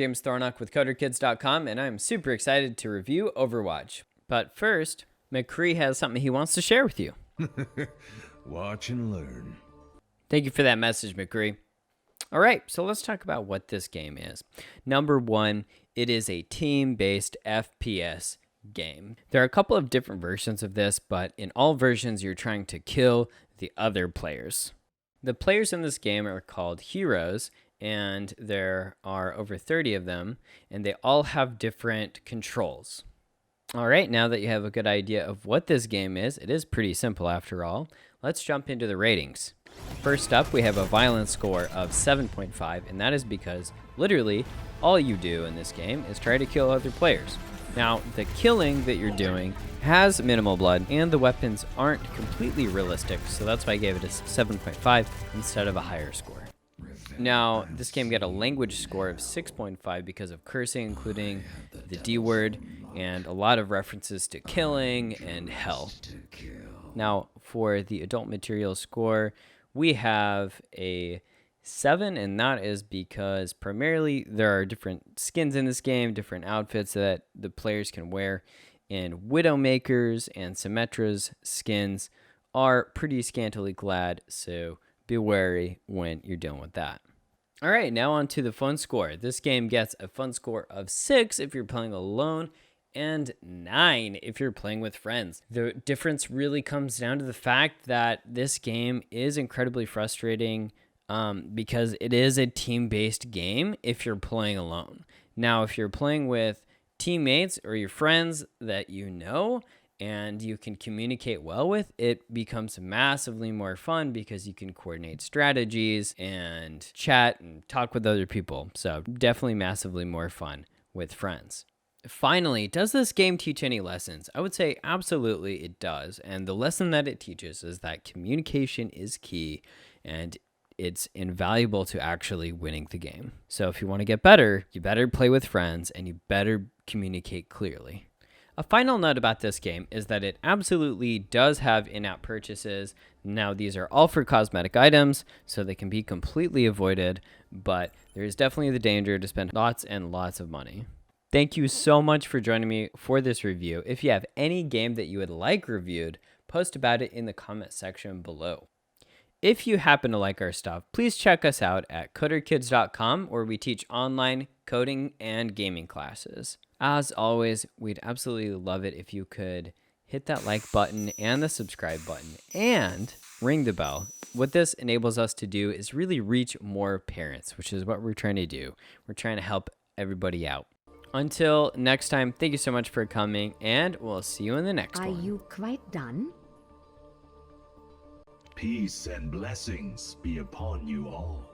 James Thornock with CoderKids.com, and I'm super excited to review Overwatch. But first, McCree has something he wants to share with you. Watch and learn. Thank you for that message, McCree. All right, so let's talk about what this game is. Number one, it is a team-based FPS game. There are a couple of different versions of this, but in all versions, you're trying to kill the other players. The players in this game are called heroes, and there are over 30 of them, and they all have different controls. All right, now that you have a good idea of what this game is, it is pretty simple after all. Let's jump into the ratings. First up, we have a violence score of 7.5, and that is because literally all you do in this game is try to kill other players. Now, the killing that you're doing has minimal blood, and the weapons aren't completely realistic, so that's why I gave it a 7.5 instead of a higher score. Now, this game got a language score of 6.5 because of cursing, including the D word, and a lot of references to killing and hell. Now, for the adult material score, we have a 7, and that is because primarily there are different skins in this game, different outfits that the players can wear, and Widowmaker's and Symmetra's skins are pretty scantily clad, so be wary when you're dealing with that. All right, now on to the fun score. This game gets a fun score of 6 if you're playing alone, and 9 if you're playing with friends. The difference really comes down to the fact that this game is incredibly frustrating because it is a team-based game if you're playing alone. Now, if you're playing with teammates or your friends that you know and you can communicate well with, it becomes massively more fun because you can coordinate strategies and chat and talk with other people. So definitely massively more fun with friends. Finally, does this game teach any lessons? I would say absolutely it does. And the lesson that it teaches is that communication is key and it's invaluable to actually winning the game. So if you want to get better, you better play with friends and you better communicate clearly. A final note about this game is that it absolutely does have in-app purchases. Now, these are all for cosmetic items, so they can be completely avoided, but there is definitely the danger to spend lots and lots of money. Thank you so much for joining me for this review. If you have any game that you would like reviewed, post about it in the comment section below. If you happen to like our stuff, please check us out at CoderKids.com, where we teach online coding and gaming classes. As always, we'd absolutely love it if you could hit that like button and the subscribe button and ring the bell. What this enables us to do is really reach more parents, which is what we're trying to do. We're trying to help everybody out. Until next time, thank you so much for coming, and we'll see you in the next one. Are you quite done? Peace and blessings be upon you all.